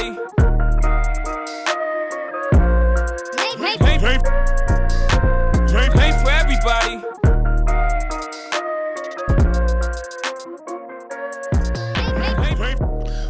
everybody. Paint for everybody.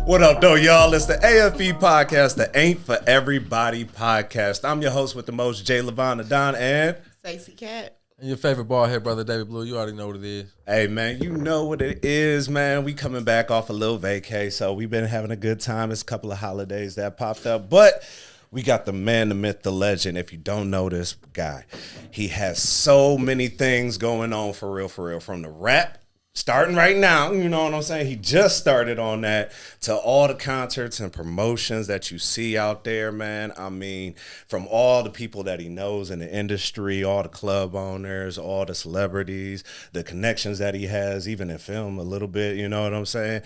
What up, though, y'all? It's the AFE podcast, the Ain't For Everybody podcast. I'm your host with the most, Jay Levon, Don, and Stacey Cat. And your favorite bald head brother, David Blue. You already know what it is. Hey, man, you know what it is, man. We coming back off a little vacay, so we've been having a good time. It's a couple of holidays that popped up, but we got the man, the myth, the legend. If you don't know this guy, he has so many things going on for real, from the rap, starting right now, you know what I'm saying? He just started on that, to all the concerts and promotions that you see out there, man. I mean, from all the people that he knows in the industry, all the club owners, all the celebrities, the connections that he has, even in film a little bit, you know what I'm saying?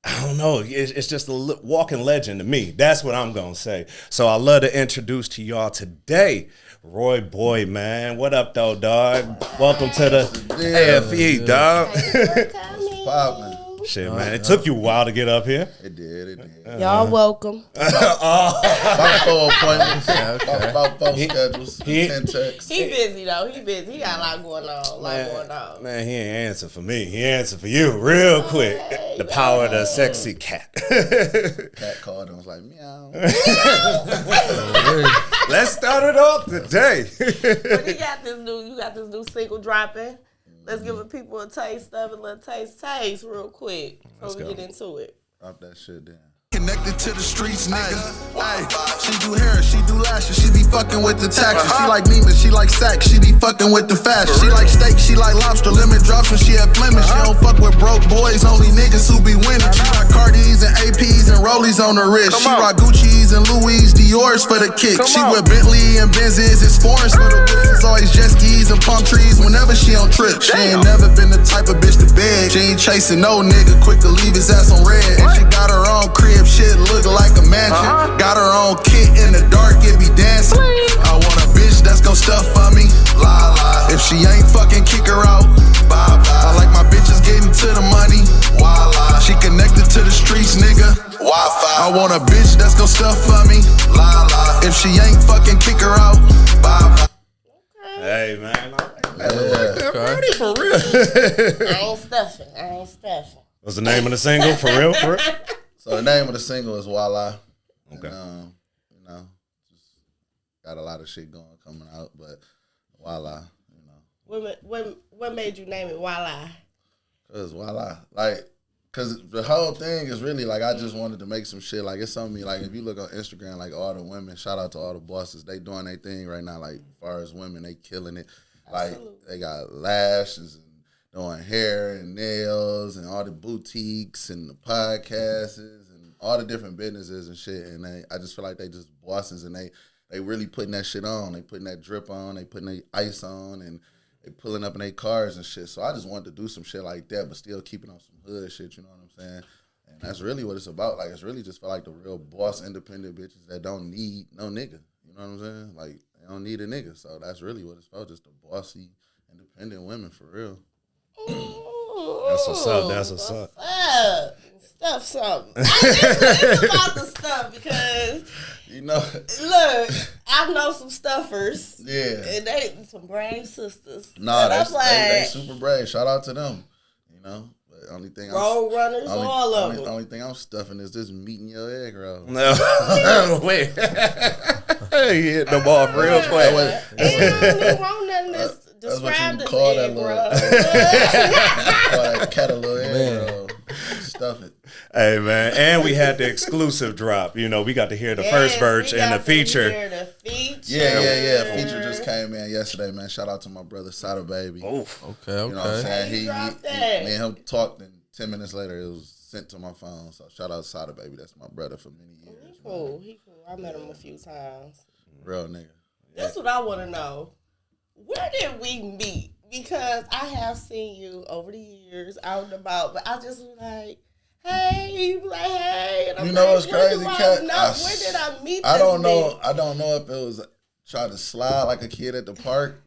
I don't know. It's just a walking legend to me. That's what I'm going to say. So I love to introduce to y'all today, Royboy, man. What up, though, dog? Welcome to the AFE, dog. What's poppin'? Shit, man. It took you a while to get up here. It did. Y'all welcome. About 4 appointments, about 4 schedules, 10 texts. He busy though. He busy. He got a lot going on. Man, he ain't answer for me. He answered for you real quick. The power of the sexy cat. Cat called and was like, meow. Let's start it off today. But you got this new single dropping. Let's give the people a taste of it. Let's taste real quick before we get into it. Drop that shit down. Connected to the streets, nigga. Ay, she do hair, she do lashes, she be fucking with the taxes. She like Neiman, she like Sack, she be fucking with the fashion. She like steak, she like lobster, lemon drops when she had Flemish. She don't fuck with broke boys, only niggas who be winning. She rock Cardis and APs and Rollies on her wrist. She rock Gucci's and Louis Dior's for the kick. She with Bentley and Benzes, it's foreigns for the whiz. It's always jet skis and palm trees whenever she on trips. She ain't never been the type of bitch to beg. She ain't chasing no nigga, quick to leave his ass on red. And she got her own crib, shit look like a mansion. Got her own kit in the dark, it be dancing. I want a bitch that's gon' stuff for me. La la. If she ain't fucking, kick her out. Bye bye. I like my bitches getting to the money. Voila. She connected to the streets, nigga. Wi-Fi. I want a bitch that's gon' stuff for me. La la. If she ain't fucking, kick her out. Bye bye. Hey, man. Yeah. Ready for real. I ain't stuffing. What's the name of the single? For real? So the name of the single is Voila. Okay. And, just got a lot of shit coming out, but Voila, What made you name it Voila? Cause Voila, cause the whole thing is really like, I just wanted to make some shit. Like, it's something like, if you look on Instagram, like all the women, shout out to all the bosses, they doing their thing right now. Like, as far as women, they killing it. Like, absolutely. They got lashes and doing hair and nails and all the boutiques and the podcasts and all the different businesses and shit. And I just feel like they just bosses, and they really putting that shit on. They putting that drip on. They putting their ice on, and they pulling up in their cars and shit. So I just wanted to do some shit like that, but still keeping on some hood shit, you know what I'm saying? And that's really what it's about. Like, it's really just for like the real boss, independent bitches that don't need no nigga. You know what I'm saying? Like, they don't need a nigga. So that's really what it's about, just the bossy, independent women for real. That's what's up. Stuff something. It's about the stuff because, look, I know some stuffers. Yeah. And they some brave sisters. Nah, they super brave. Shout out to them. But only thing road runners, all of them. Only thing I'm stuffing is this meat in your egg roll. No, wait. He hit the ball real quick. Ain't wrong nothing that's described as egg roll. Call that cat a little egg roll. Stuff it. Hey, man. And we had the exclusive drop. We got to hear the first verse and the feature. Yeah. Feature just came in yesterday, man. Shout out to my brother, Sada Baby. Oof. Okay. You know what I'm saying? He Me and him talked, and 10 minutes later, it was sent to my phone. So shout out to Sada Baby. That's my brother for many years. He cool. I met him a few times. Real nigga. That's what I want to know. Where did we meet? Because I have seen you over the years out and about, but I just was like, hey, you be like, hey. And I'm you know like, what's crazy, Kat? Where did I meet this I don't know. bitch? I don't know if it was trying to slide like a kid at the park.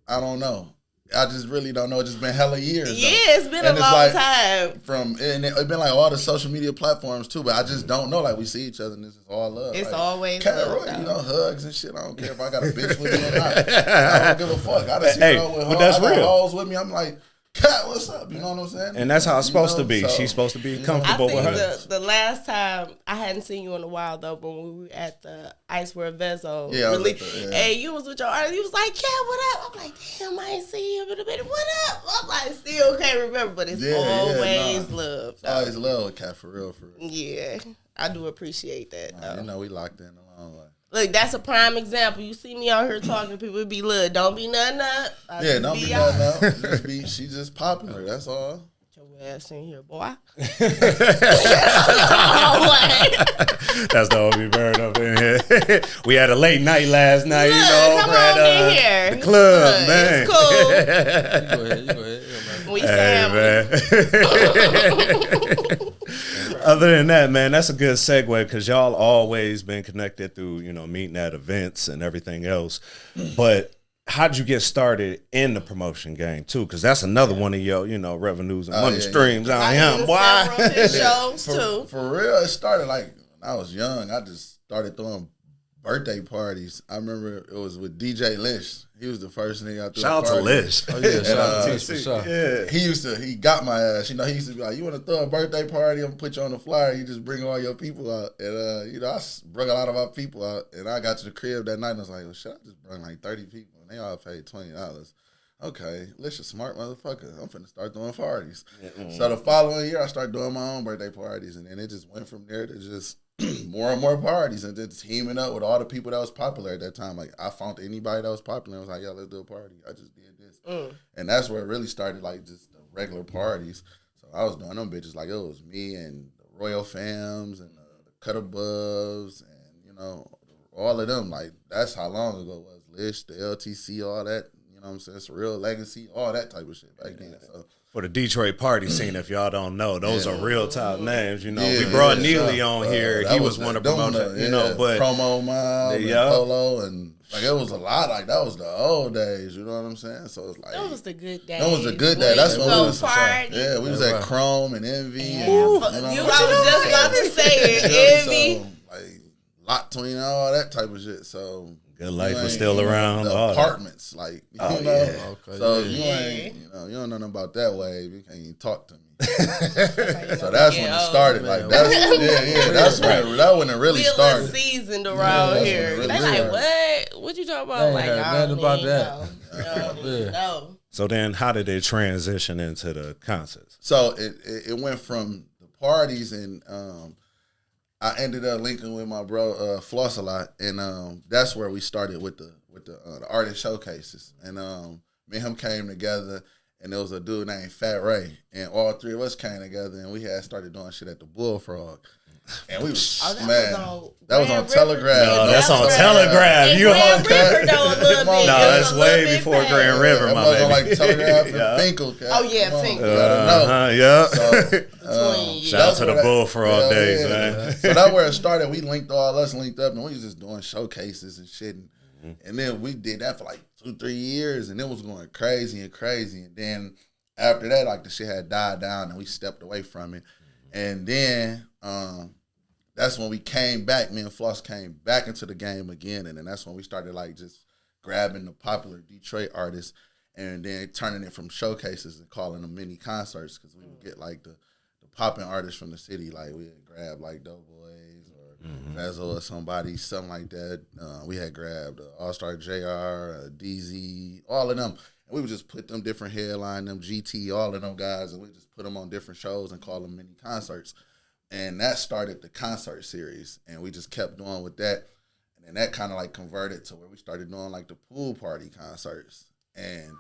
I don't know. I just really don't know. It's just been hella years. Yeah, though. it's been a And long time. And it's been like all the social media platforms too, but I just don't know. Like we see each other and this is all love. It's like, always Cat love, Roy, though. you know, hugs and shit. I don't care if I got a bitch with me or not. I don't give a fuck. I done seen Hey, her with but hoes. that's I got real. hoes with me. I'm like, Cat, what's up? You know what I'm saying? And that's how it's You supposed know, to be. so, She's supposed to be you know, I comfortable think with her. the last time I hadn't seen you in a while though, but when we were at the Icewear Vezo, Yeah, I was really, at the- yeah. and you was with your artist, you was like, "Cat, what up?" I'm like, "Damn, I ain't seen him in a minute. What up?" I'm like, still can't remember, but it's always love. Though. Always love with Cat for real, for real. Yeah, I do appreciate that. Though. You know, we locked in a long way. Look, that's a prime example. You see me out here talking to people, it be look, don't be nothing up. I Yeah, just don't be out. nothing else. She just popular. That's all. Get your ass in here, boy. That's the only bird up in here. We had a late night last night, you Look, know. come we're at, on in here. The club, Look, man. It's cool. You go ahead. Yeah, man. We Hey, family. man. Other than that, man, that's a good segue because y'all always been connected through, meeting at events and everything else. But how'd you get started in the promotion game too? Because that's another one of your, revenues and money yeah, streams. I I am. did Why? several of his shows too. For real, it started like when I was young. I just started throwing birthday parties. I remember it was with DJ Lynch. He was the first nigga I threw Shout out a to party Lish. Oh yeah, shout out to Tish for sure. Yeah. He got my ass. He used to be like, you want to throw a birthday party? I'm going to put you on the flyer. You just bring all your people out. And, I brought a lot of my people out. And I got to the crib that night and I was like, well, shit, I just brought like 30 people. And they all paid $20. Okay, Lish a smart motherfucker. I'm finna start throwing parties. So the following year, I started doing my own birthday parties. And then it just went from there to just more and more parties and then teaming up with all the people that was popular at that time. Like I found anybody that was popular and was like, yeah, let's do a party. I just did this. And that's where it really started, like just the regular parties. So I was doing them bitches like it was me and the Royal Fams and the Cut Above and, all of them. Like that's how long ago it was. Lish, the LTC, all that. You know what I'm saying? It's a real legacy, all that type of shit back then. So For the Detroit party scene, if y'all don't know, those are real top names. We Yeah, brought yeah, Neely sure. on here. That He was one of the promoters, but Promo Mob and Yeah. Polo and like it was a lot. Like that was the old days. You know what I'm saying? So it's like That was the good days. that was the good day. When That's you when go we was party. yeah, we was at Chrome and Envy. Yeah, And, I was just about to say it, Envy. So, like Lot Twin, all that type of shit. So Good Life you was ain't- still around. The all that. apartments, like Oh, you know. yeah. Okay, So yeah. you ain't, you don't know nothing about that wave. You can't even talk to me. So So that's when it started. Like that's that's when it really We a little started. seasoned around that's here. when it They really like, started. what? What you talking They about? ain't Like, heard I nothing don't about even that. know. Yeah. No. So then, how did it transition into the concerts? So it went from the parties and I ended up linking with my bro Floss a lot, and that's where we started with the artist showcases. And me and him came together, and there was a dude named Fat Ray, and all three of us came together, and we had started doing shit at the Bullfrog. And we was Oh, that man, was on that was Grand on River. Telegraph. No, that's on Telegraph. And You Grand on River, though, a little bit. No, It was that's a way little bit before past. Grand River, That my was on baby. like Telegraph and Yeah. Finkel. Cat. Oh, yeah, Come on, Finkel. you gotta know. Yeah. So, Between Shout out to the where Bullfrog yeah, days, yeah. man. So that's where it started. We linked up, and we was just doing showcases and shit. And then we did that for like 2-3 years, and it was going crazy and crazy. And then after that, like the shit had died down, and we stepped away from it. And then that's when we came back. Me and Floss came back into the game again, and then that's when we started like just grabbing the popular Detroit artists and then turning it from showcases and calling them mini concerts because we would get like the popping artists from the city. Like we had grabbed like Doughboys or Vezo or something like that. We had grabbed All Star JR, DZ, all of them. And we would just put them different headline, them GT, all of them guys, and we just put them on different shows and call them mini concerts. And that started the concert series, and we just kept doing with that. And then that kind of like converted to where we started doing like the pool party concerts, and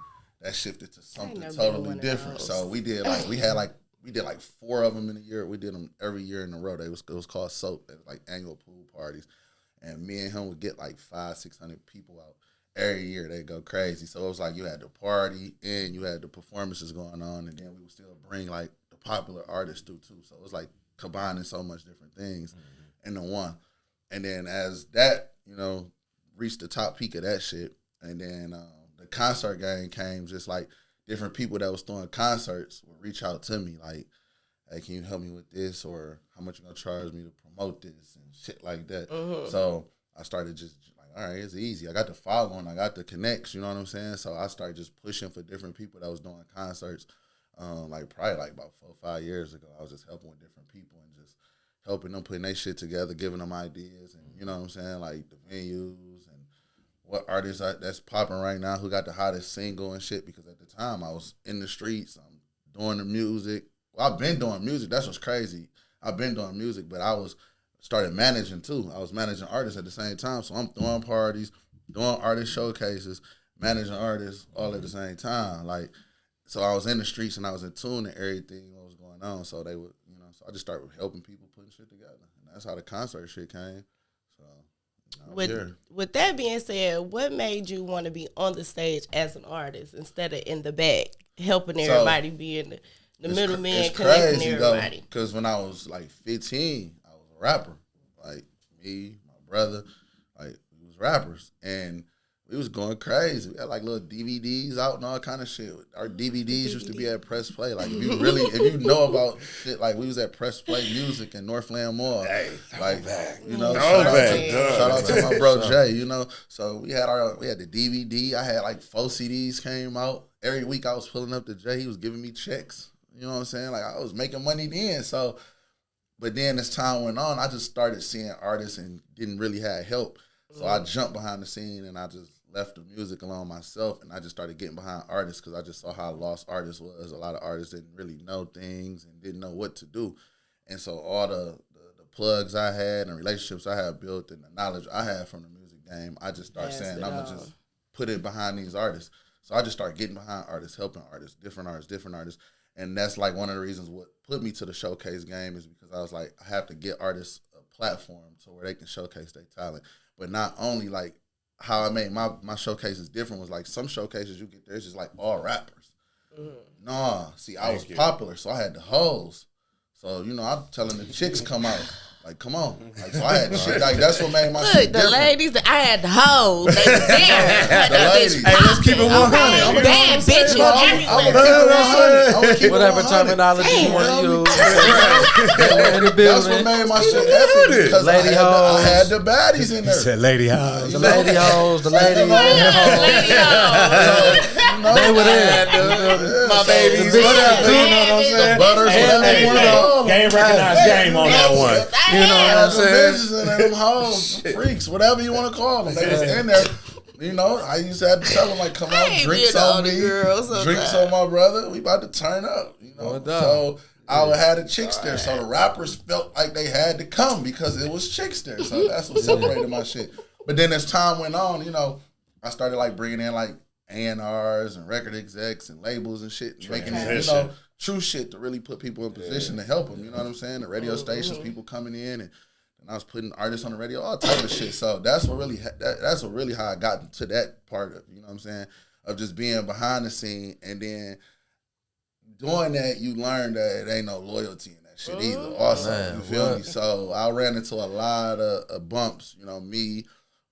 that shifted to something never done totally one of different. those. So we did like we did like 4 of them in a year. We did them every year in a row. It was called SOAP. It was like annual pool parties, and me and him would get like 500-600 people out every year. They'd go crazy. So it was like you had the party and you had the performances going on, and then we would still bring like the popular artists through too. So it was like combining so much different things into one. And then as that, reached the top peak of that shit, and then the concert game came, just like different people that was throwing concerts would reach out to me like, hey, can you help me with this, or how much you gonna charge me to promote this and shit like that. So I started just like, all right, it's easy. I got the following, I got the connects, you know what I'm saying? So I started just pushing for different people that was doing concerts. Like probably like about 4 or 5 years ago, I was just helping with different people and just helping them putting their shit together, giving them ideas, and you know what I'm saying, like the venues and what artists that's popping right now, who got the hottest single and shit. Because at the time I was in the streets, I'm doing the music. Well, I've been doing music. That's what's crazy. I've been doing music, but I started managing too. I was managing artists at the same time, so I'm throwing parties, doing artist showcases, managing artists all at the same time. Like, so I was in the streets and I was in tune to everything what was going on. So they would, you know, so I just started helping people putting shit together, and that's how the concert shit came. So with that being said, what made you want to be on the stage as an artist instead of in the back, helping everybody, being the middleman, connecting everybody? Because when I was like 15, I was a rapper. Like me, my brother, like we was rappers, and we was going crazy. We had like little DVDs out and all kind of shit. Our DVDs used to be at Press Play. Like if you know about shit, like we was at Press Play Music in Northland Mall. Hey, like back. You know, Shout out to my bro Jay. You know, so we had the DVD. I had like 4 CDs came out. Every week I was pulling up to Jay. He was giving me checks. You know what I'm saying? Like I was making money then. So, but then as time went on, I just started seeing artists and didn't really have help. So I jumped behind the scene and I just left the music alone myself, and I just started getting behind artists because I just saw how lost artists was. A lot of artists didn't really know things and didn't know what to do. And so all the plugs I had and relationships I had built and the knowledge I had from the music game, I just started saying, I'm going to just put it behind these artists. So I just started getting behind artists, helping artists, different artists. And that's like one of the reasons what put me to the showcase game is because I was like, I have to get artists a platform to where they can showcase their talent. But not only like, how I made my showcases different was like some showcases you get there, it's just like all rappers. Nah, see, I was popular, so I had the hoes. So, you know, I'm telling the chicks come out. Like, come on. Like, so I had shit. Like, that's what made my shit different. Ladies, I had the hoes. They was there. The ladies. Hey, let's keep it 100. Bad bitches everywhere. Whatever terminology you want to use. In the That's building. what made my shit epic. Because Lady I hoes. had the baddies in there. He said lady house. The lady hoes, the lady They were there. My babies, whatever. You know what I'm saying? The butters, whatever you want to call them. Game recognized game on that one. You know what I'm Some saying? bitches and them hoes, freaks, whatever you want to call them. They was in there. You know, I used to have to tell them, like, come on, drinks on me, drinks on my brother. We about to turn up, you know. So I would have the chicks there. So the rappers felt like they had to come because it was chicks there. So that's what separated my shit. But then as time went on, you know, I started, like, bringing in, like, A&Rs and record execs and labels and shit. Making it, you know, true shit to really put people in position to help them. You know what I'm saying? The radio stations, people coming in, and I was putting artists on the radio, all type of shit. So that's what really how I got to that part of, you know what I'm saying, of just being behind the scene. And then doing that, you learn that it ain't no loyalty in that shit either. Also, man, you feel me? So I ran into a lot of bumps, you know, me,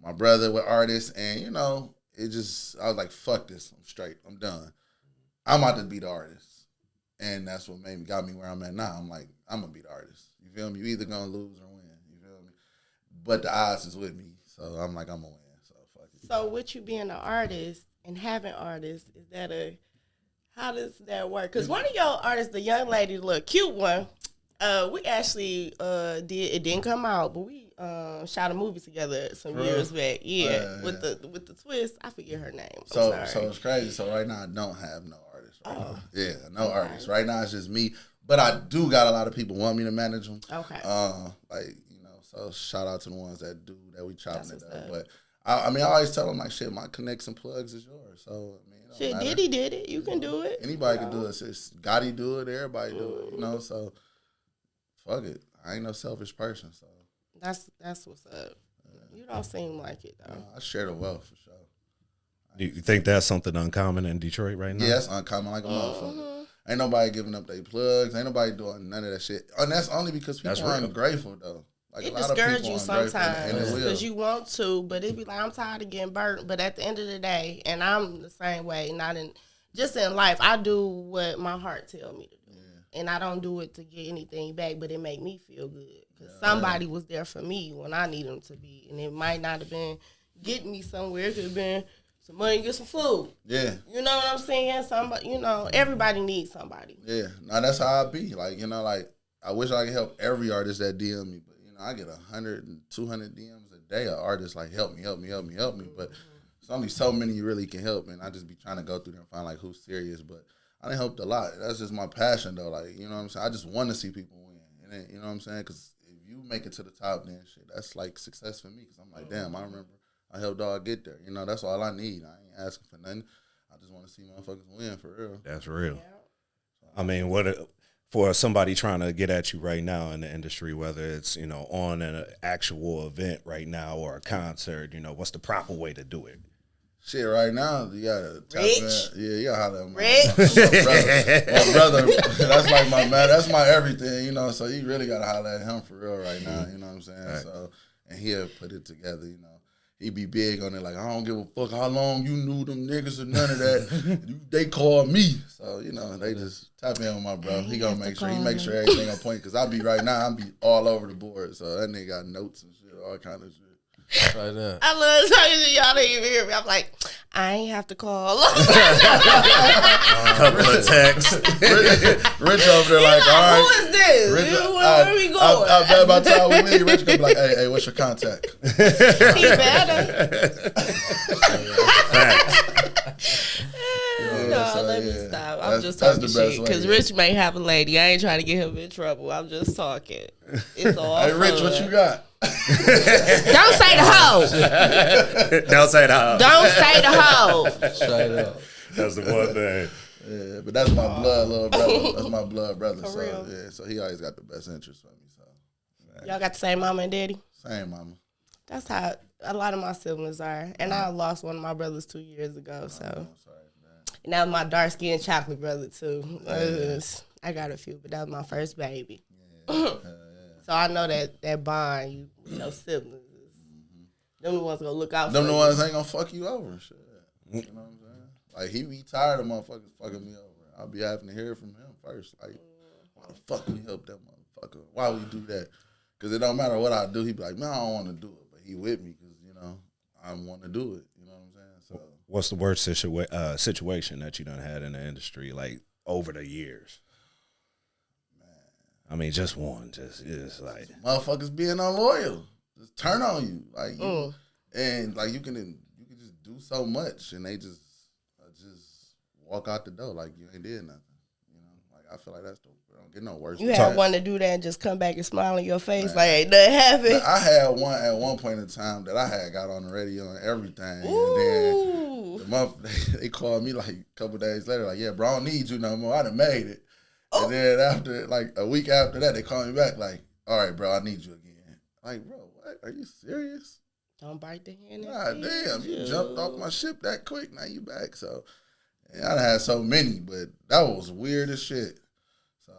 my brother with artists, and, you know, I was like, fuck this, I'm straight, I'm done. I'm about to be the artist. And that's what got me where I'm at now. I'm like, I'm going to be the artist. You feel me? You either going to lose or win. You feel me? But the odds is with me. So I'm like, I'm going to win. So fuck it. So with you being an artist and having artists, how does that work? Because one of your artists, the young lady, the little cute one, we actually it didn't come out, but we shot a movie together some years back. Yeah, with the twist. I forget her name. So it's crazy. So right now I don't have no artist. Right now. Yeah, no artist. Right now it's just me. But I do got a lot of people want me to manage them. Okay. Like, you know, so shout out to the ones that do that. We chopping it up. But I mean, I always tell them like, shit, my connects and plugs is yours. So I mean, shit, Diddy did it. You can do it. Anybody can do it. It's Gotti do it. Everybody do it. You know. So fuck it. I ain't no selfish person. So that's what's up. You don't seem like it though. I share the wealth for sure. Do you think that's something uncommon in Detroit right now? Yeah, that's uncommon like a motherfucker. Ain't nobody giving up their plugs. Ain't nobody doing none of that shit. And that's only because people aren't grateful, though. Like it a lot of discourages people you on Drake, sometimes and it will. because you want to, but it be like, I'm tired of getting burnt. But at the end of the day, and I'm the same way, just in life, I do what my heart tell me to do. Yeah. And I don't do it to get anything back, but it make me feel good. Because somebody was there for me when I need them to be. And it might not have been getting me somewhere. It could have been some money, get some food. Yeah. You know what I'm saying? Somebody, everybody needs somebody. Yeah. Now, that's how I be. Like, like, I wish I could help every artist that DM me, but, I get 100 and 200 DMs a day of artists like, help me. But there's only so many you really can help, and I just be trying to go through there and find, like, who's serious. But I done helped a lot. That's just my passion, though. Like, you know what I'm saying? I just want to see people win. And then, you know what I'm saying? Because if you make it to the top, then shit, that's, like, success for me. Because I'm like, damn, I remember I helped dog get there. That's all I need. I ain't asking for nothing. I just want to see motherfuckers win, for real. That's real. I mean, for somebody trying to get at you right now in the industry, whether it's, on an actual event right now or a concert, what's the proper way to do it? Shit, right now, you gotta tap in. Yeah, you gotta holler at my brother. That's like my man. That's my everything, so you really gotta holler at him for real right now, you know what I'm saying? Right. So, and he'll put it together, He be big on it, like, I don't give a fuck how long you knew them niggas or none of that. They call me. So, they just tap in with my bro. He gonna make sure everything on point. Because I be right now, I be all over the board. So that nigga got notes and shit, all kind of shit. Right there. I love talking to y'all. Don't even hear me. I'm like, I ain't have to call. Couple of texts. Rich over there like, all right. Who is this? Where we going? I bet by the time we leave, Rich gonna be like, hey, what's your contact? He better. Let me stop. I'm just talking shit because Rich may have a lady. I ain't trying to get him in trouble. I'm just talking. It's all Hey, fun. Rich, what you got? Don't say the hoe. Don't say the hoe. Don't say the hoe. Straight up. That's the one thing. Yeah, but that's my blood little brother. That's my blood brother. For so real. Yeah, so he always got the best interest for me. So Y'all got the same mama and daddy? same mama. That's how a lot of my siblings are. And I lost one of my brothers 2 years ago. So I'm sorry for that. and that was my dark skinned chocolate brother too. I got a few, but that was my first baby. So I know that bond you siblings. Them the ones gonna look out Them for the you. ones ain't gonna fuck you over. Shit. You know what I'm saying? Like, he be tired of motherfuckers fucking me over. I'll be having to hear from him first. Like, why the fuck we help that motherfucker? Why we do that? Because it don't matter what I do. He be like, man, I don't want to do it. But he with me because, I want to do it. You know what I'm saying? So, What's the worst situation that you done had in the industry, like, over the years? I mean, just one. It's like motherfuckers being unloyal. Just turn on you. Like, and, like, you can just do so much. And they just walk out the door like you ain't did nothing. Like, I feel like that's don't get no worse. You had one to do that and just come back and smile in your face like ain't nothing happened. I had one at one point in time that I had got on the radio and everything. Ooh. And then they called me like a couple days later, like, yeah, bro, I don't need you no more. I done made it. And then after, like, a week after that, they called me back like, all right, bro, I need you again. Like, bro, what? Are you serious? Don't bite the hand. God damn, you jumped off my ship that quick. Now you back. So, I done had so many, but that was weird as shit. So,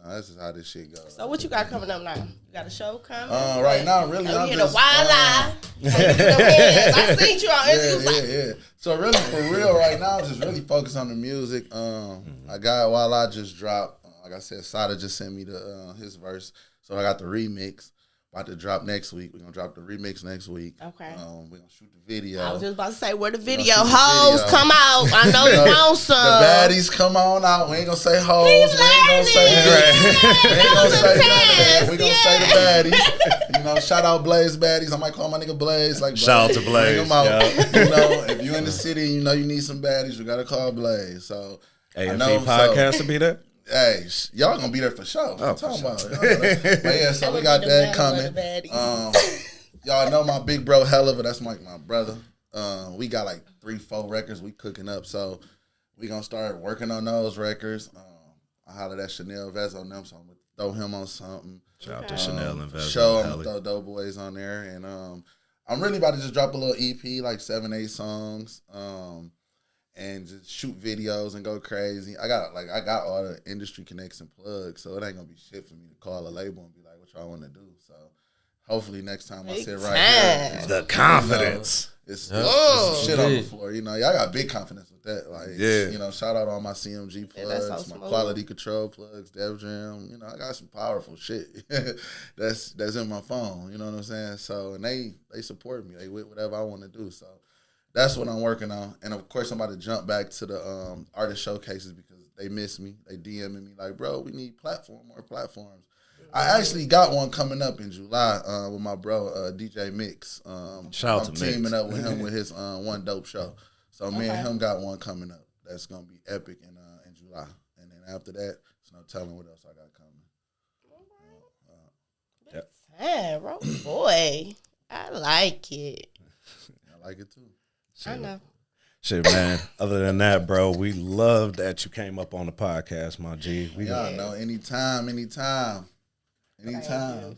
that's just how this shit goes. So what you got coming up now? You got a show coming? Right now, really, I'm you just... the wildlife. I seen you on Instagram. Yeah. So really, for real, right now, just really focus on the music. I got while I just dropped. Like I said, Sada just sent me his verse, so I got the remix. About to drop next week. We're gonna drop the remix next week. Okay. We're gonna shoot the video. I was just about to say where the video hoes come out. I know you want some. The baddies come on out. We ain't gonna say hoes. We ain't gonna say nothing. We gonna say the baddies. Shout out Blaze baddies. I might call my nigga Blaze. Like, shout out to Blaze. Bring him out. If you in the city, you need some baddies, you gotta call Blaze. So AFE podcast to be there. Hey, y'all gonna be there for sure. I'm talking about it. But yeah, so we got that coming. Y'all know my big bro Helliver. That's my brother. We got like 3-4 records we cooking up. So we gonna start working on those records. I hollered at Chanel Vez on them, so I'm gonna throw him on something. Shout out to Chanel and Vez. I'm gonna throw Doughboys on there, and I'm really about to just drop a little EP, like 7-8 songs. And just shoot videos and go crazy. I got all the industry connects and plugs, so it ain't gonna be shit for me to call a label and be like, what y'all want to do? So hopefully next time I Big sit right here, it's, The confidence. it's some shit on the floor. You know, y'all got big confidence with that. Like, Yeah. you know, shout out all my CMG that's plugs, so my smooth. quality control plugs, Dev Jam. You know, I got some powerful shit that's in my phone. You know what I'm saying? So, and they support me. They with whatever I want to do. So, that's what I'm working on. And of course, I'm about to jump back to the artist showcases because they miss me. They DMing me like, bro, we need more platforms. I actually got one coming up in July with my bro DJ Mix. Shout out I'm to Mix. teaming up with him with his One Dope show. So me and him got one coming up that's gonna be epic in July. And then after that, there's no telling what else I got coming. Man, boy, I like it. I like it too. I know. Shit, man. Other than that, bro, we love that you came up on the podcast, my G. We Y'all know anytime. You know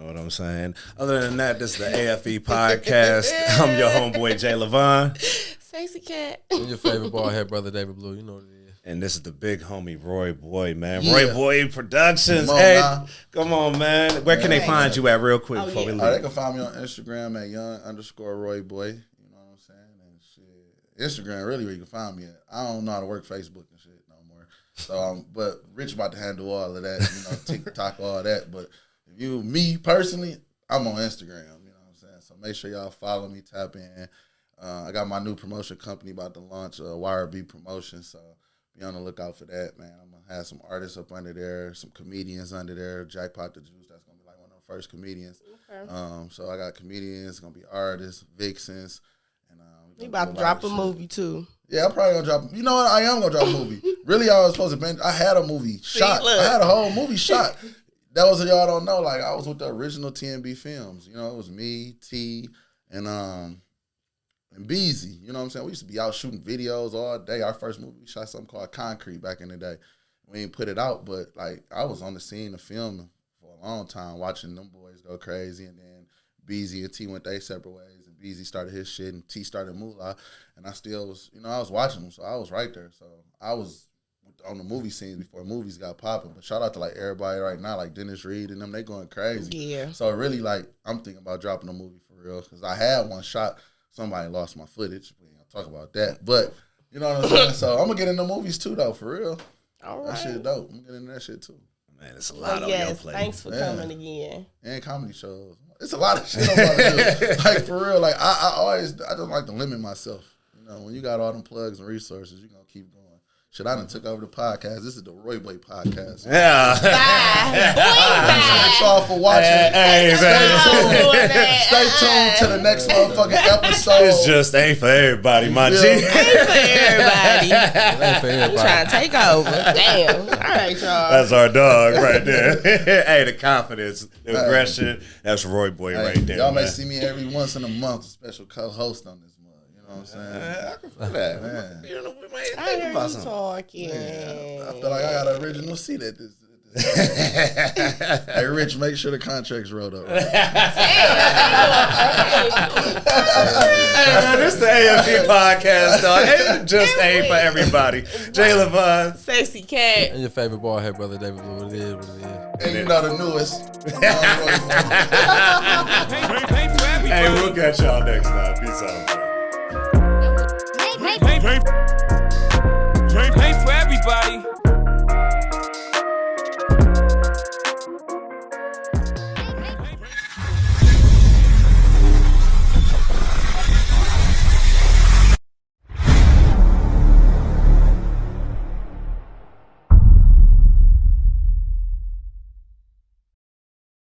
what I'm saying? Other than that, this is the AFE podcast. I'm your homeboy, Jay Levon. Sexy cat. And your favorite bald head brother, David Blue. You know what it is. And this is the big homie, Royboy, man. Yeah. Royboy Productions. Come on, Hey, now. come on, man. Where can they find you at real quick before we leave? They can find me on Instagram at young_Royboy. You know what I'm saying? And shit. Instagram really where you can find me at. I don't know how to work Facebook and shit no more. So but Rich about to handle all of that, you know, TikTok, all that. But if me personally, I'm on Instagram, you know what I'm saying? So make sure y'all follow me, tap in. I got my new promotion company about to launch, YRB Promotion, so be on the lookout for that, man. I'm going to have some artists up under there, some comedians under there. Jackpot the Juice, that's going to be like one of the first comedians. Okay. So I got comedians, going to be artists, vixens. And You about to drop a movie, too. Yeah, I'm probably going to drop. You know what? I am going to drop a movie. Really, I was supposed to be. I had a movie shot. look. I had a whole movie shot. That was, y'all don't know, like, I was with the original TNB Films. You know, it was me, T, and Beezy. You know what I'm saying? We used to be out shooting videos all day. Our first movie, we shot something called Concrete back in the day. We didn't put it out, but, like, I was on the scene of filming for a long time, watching them boys go crazy, and then Beezy and T went their separate ways, and Beezy started his shit, and T started Moolah, and I still was, you know, I was watching them, so I was right there. So I was on the movie scenes before movies got popping. But shout out to like everybody right now, like Dennis Reed and them, they going crazy. Yeah. So really, like, I'm thinking about dropping a movie for real because I had one shot. Somebody lost my footage. We ain't gonna talk about that, but you know what I'm saying. So I'm gonna get into movies too, though, for real. All That right. shit dope. I'm gonna get into that shit too. Man, it's a lot on your Yes, plate. thanks for coming again. And comedy shows. It's a lot of shit I'm about to do. Like, for real, like I don't like to limit myself. You know, when you got all them plugs and resources, you're gonna keep going. Shit, I done took over the podcast. This is the Royboy podcast. Yeah. Thanks y'all for watching. Hey, man. Stay tuned to the next motherfucking episode. It just ain't for everybody, my G. Yeah. Ain't for everybody. Ain't for You everybody. trying to take over. Damn. All right, y'all. That's our dog right there. Hey, the confidence, the aggression. That's Royboy Hey, right there. y'all may man. see me every once in a month, special co-host on this month. You know what I'm saying? I can feel that. Man. You know, we might I think hear about you something. talking. I feel like I got an original seat at this. Hey, Rich, make sure the contract's rolled up. Right? Hey, man, this is the AFP podcast, dog. It just ain't for everybody. Jay Levon. Sexy cat. And your favorite bald head brother, David Blue. What it is, what it is. And you know the newest. Hey, we'll catch y'all next time. Peace out. Hey,